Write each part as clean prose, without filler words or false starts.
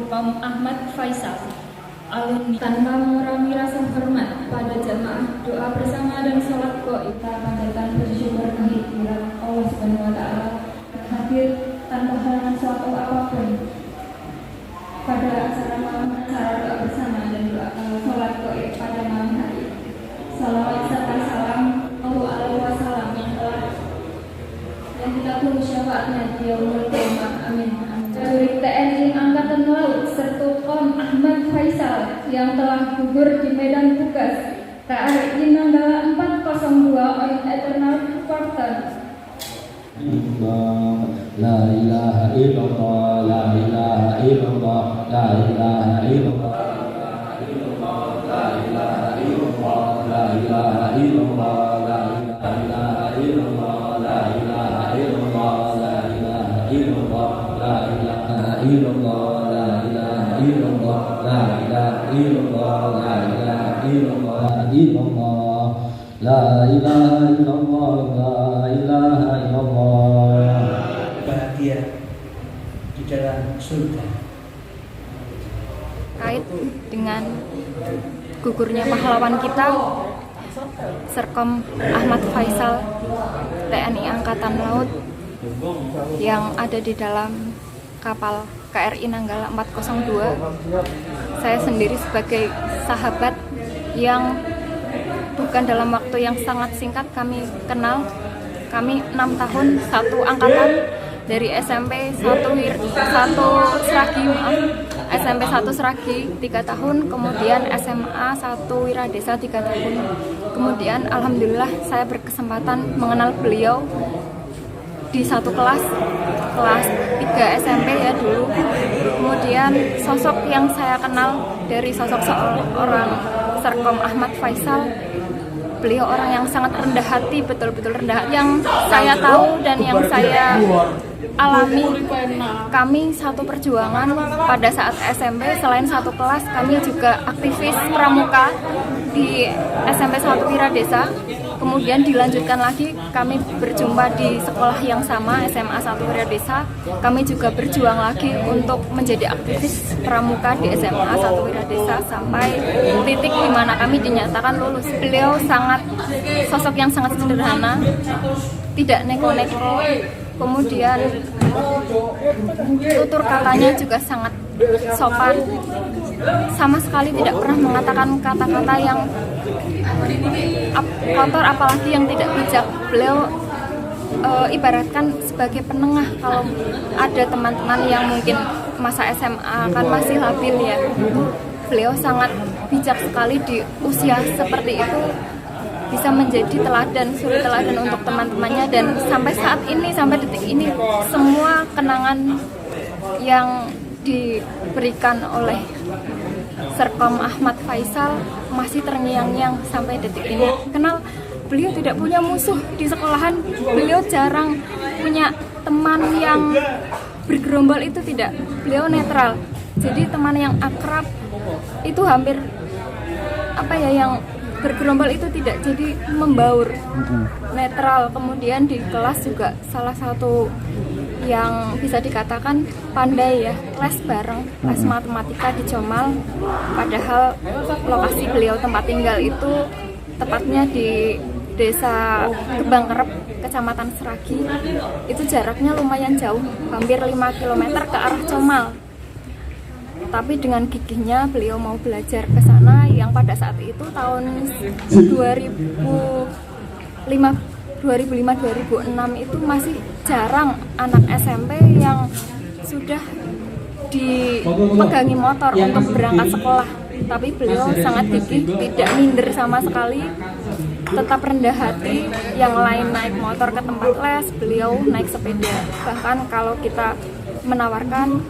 Serkom Ahmad Faisal, alumni. Tanpa mengurangi rasa hormat pada jamaah, doa bersama dan sholat gaib, kita panjatkan bersyukur kehadiran Allah Subhanahu wa Ta'ala hadir tanpa halangan suatu apapun pada acara doa bersama dan doa sholat gaib pada malam hari. Salawat serta salam Allah alaihi wasallam yang kita tunggu syafaatnya di yaumul qiyamah. Amin. Prajurit TNI Angkatan Laut Serkom Ahmad Faisal yang telah gugur di medan tugas KRI Nanggala 402 on Eternal Quarter. La ilaha illallah, la ilaha illallah, la ilaha illallah, la ilaha illallah, la ilaha illallah, la ilaha illallah, la ilaha illallah, la ilaha illallah, la ilaha illallah, la ilaha illallah, la ilaha illallah, la ilaha illallah, la ilaha illallah, la ilaha illallah. Bahagia di dalam surga. Kait dengan gugurnya pahlawan kita, Serkom Ahmad Faisal, TNI Angkatan Laut yang ada di dalam kapal KRI Nanggala 402. Saya sendiri sebagai sahabat yang bukan dalam waktu yang sangat singkat kami kenal. Kami 6 tahun satu angkatan, dari SMP 1 Seragi 3 tahun, kemudian SMA 1 Wiradesa 3 tahun. Kemudian alhamdulillah saya berkesempatan mengenal beliau di satu kelas 3 SMP ya dulu. Kemudian sosok yang saya kenal dari sosok seorang Serkom Ahmad Faisal, beliau orang yang sangat rendah hati, betul-betul rendah hati. Yang saya tahu dan yang saya alami, kami satu perjuangan pada saat SMP. Selain satu kelas, kami juga aktivis pramuka di SMP 1 Wiradesa. Kemudian dilanjutkan lagi, kami berjumpa di sekolah yang sama, SMA 1 Wiradesa. Kami juga berjuang lagi untuk menjadi aktivis pramuka di SMA 1 Wiradesa sampai titik di mana kami dinyatakan lulus. Beliau sosok yang sangat sederhana, tidak neko-neko. Kemudian tutur katanya juga sangat sopan, sama sekali tidak pernah mengatakan kata-kata yang kotor apalagi yang tidak bijak. Beliau ibaratkan sebagai penengah. Kalau ada teman-teman yang mungkin masa SMA kan masih labil ya, beliau sangat bijak sekali di usia seperti itu, bisa menjadi suri teladan untuk teman-temannya. Dan sampai saat ini, sampai detik ini, semua kenangan yang diberikan oleh Serkom Ahmad Faisal masih terngiang-ngiang sampai detik ini. Kenal beliau tidak punya musuh di sekolahan, beliau jarang punya teman yang bergerombol, itu tidak. Beliau netral, jadi teman yang akrab itu hampir yang bergerombol itu tidak, jadi membaur, netral. Kemudian di kelas juga salah satu yang bisa dikatakan pandai ya, les bareng, les matematika di Comal. Padahal lokasi beliau tempat tinggal itu tepatnya di Desa Gebangkerep, Kecamatan Seragi. Itu jaraknya lumayan jauh, hampir 5 km ke arah Comal. Tapi dengan gigihnya beliau mau belajar ke sana, yang pada saat itu tahun 2005-2006 itu masih jarang anak SMP yang sudah dipegangi motor untuk berangkat sekolah. Tapi beliau sangat gigih, tidak minder sama sekali, tetap rendah hati. Yang lain naik motor ke tempat les, beliau naik sepeda. Bahkan kalau kita menawarkan,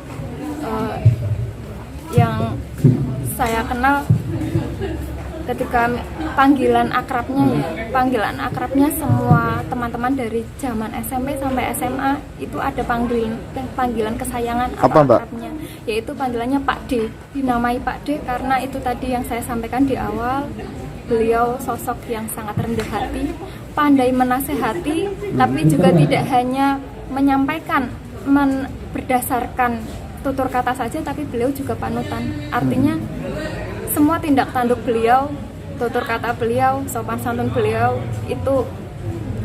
yang saya kenal ketika panggilan akrabnya semua teman-teman dari zaman SMP sampai SMA itu ada panggilan kesayangan atau akrabnya, yaitu panggilannya Pak D. Dinamai Pak D karena itu tadi yang saya sampaikan di awal, beliau sosok yang sangat rendah hati, pandai menasehati, tapi juga tidak hanya menyampaikan berdasarkan tutur kata saja, tapi beliau juga panutan. Artinya semua tindak tanduk beliau, tutur kata beliau, sopan santun beliau itu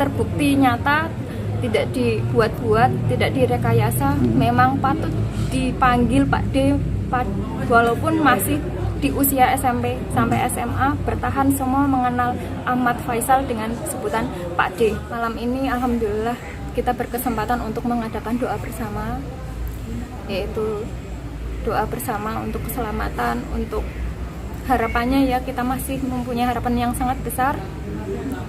terbukti nyata, tidak dibuat-buat, tidak direkayasa. Memang patut dipanggil Pak D, walaupun masih di usia SMP sampai SMA, bertahan semua mengenal Ahmad Faisal dengan sebutan Pak D. Malam ini alhamdulillah kita berkesempatan untuk mengadakan doa bersama, yaitu doa bersama untuk keselamatan, untuk harapannya ya, kita masih mempunyai harapan yang sangat besar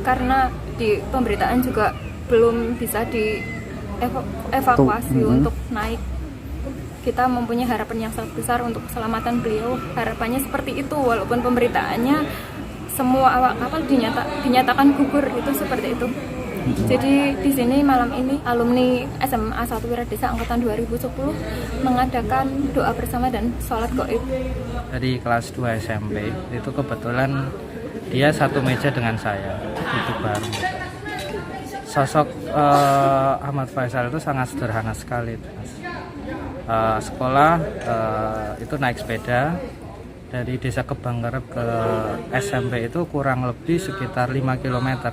karena di pemberitaan juga belum bisa dievakuasi untuk naik. Kita mempunyai harapan yang sangat besar untuk keselamatan beliau. Harapannya seperti itu, walaupun pemberitaannya semua awak kapal dinyatakan gugur, itu seperti itu. Jadi di sini malam ini alumni SMA 1 Wiradesa angkatan 2010 mengadakan doa bersama dan sholat gaib. Dari kelas 2 SMP itu kebetulan dia satu meja dengan saya, duduk bareng. Sosok Ahmad Faisal itu sangat sederhana sekali, Mas. Sekolah itu naik sepeda dari desa Kebangkerep ke SMP itu kurang lebih sekitar 5 km,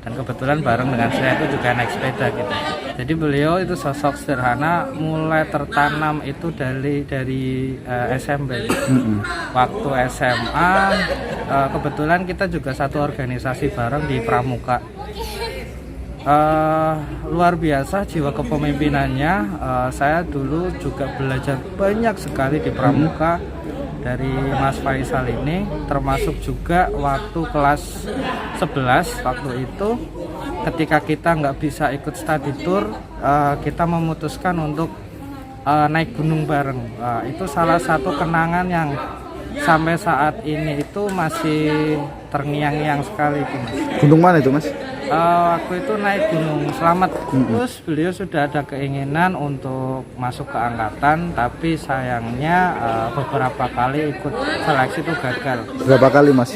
dan kebetulan bareng dengan saya itu juga naik sepeda gitu. Jadi beliau itu sosok sederhana, mulai tertanam itu dari SMP. Waktu SMA kebetulan kita juga satu organisasi bareng di Pramuka. Luar biasa jiwa kepemimpinannya. Saya dulu juga belajar banyak sekali di Pramuka dari Mas Faisal ini, termasuk juga waktu kelas 11 waktu itu ketika kita nggak bisa ikut study tour, kita memutuskan untuk naik gunung bareng. Itu salah satu kenangan yang sampai saat ini itu masih terngiang-ngiang sekali itu, Mas. Gunung mana itu, Mas? Waktu itu naik Gunung Slamet. Terus beliau sudah ada keinginan untuk masuk ke angkatan, tapi sayangnya beberapa kali ikut seleksi itu gagal. Berapa kali, Mas?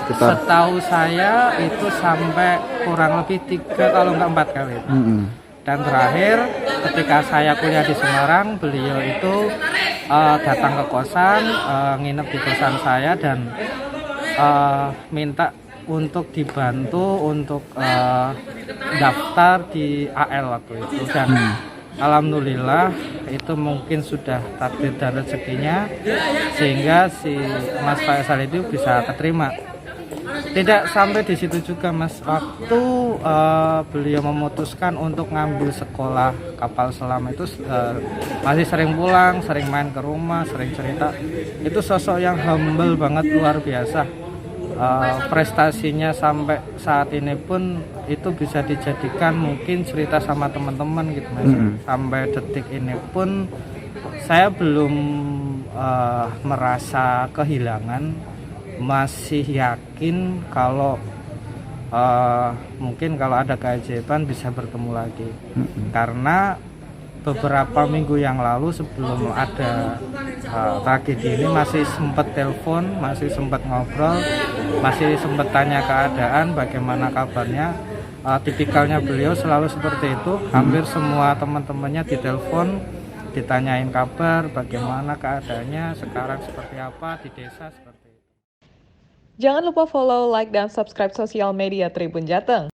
Sekitar? Setahu saya itu sampai kurang lebih 3 kalau nggak 4 kali. Dan terakhir ketika saya kuliah di Semarang, beliau itu datang ke kosan, nginep di kosan saya dan minta untuk dibantu untuk daftar di AL waktu itu, dan alhamdulillah itu mungkin sudah takdir dan rezekinya sehingga si Mas Faisal itu bisa keterima. Tidak sampai di situ juga, Mas. Waktu beliau memutuskan untuk ngambil sekolah kapal selam itu masih sering pulang, sering main ke rumah, sering cerita. Itu sosok yang humble banget, luar biasa. Prestasinya sampai saat ini pun itu bisa dijadikan mungkin cerita sama teman-teman gitu, Mas. Sampai detik ini pun saya belum merasa kehilangan, masih yakin kalau mungkin kalau ada keajaiban bisa bertemu lagi. Karena beberapa minggu yang lalu sebelum ada tragedi ini masih sempat telepon, masih sempat ngobrol, masih sempat tanya keadaan, bagaimana kabarnya. Tipikalnya beliau selalu seperti itu, hampir semua teman-temannya ditelepon, ditanyain kabar, bagaimana keadaannya sekarang, seperti apa di desa, seperti itu. Jangan lupa follow, like, dan subscribe sosial media Tribun Jateng.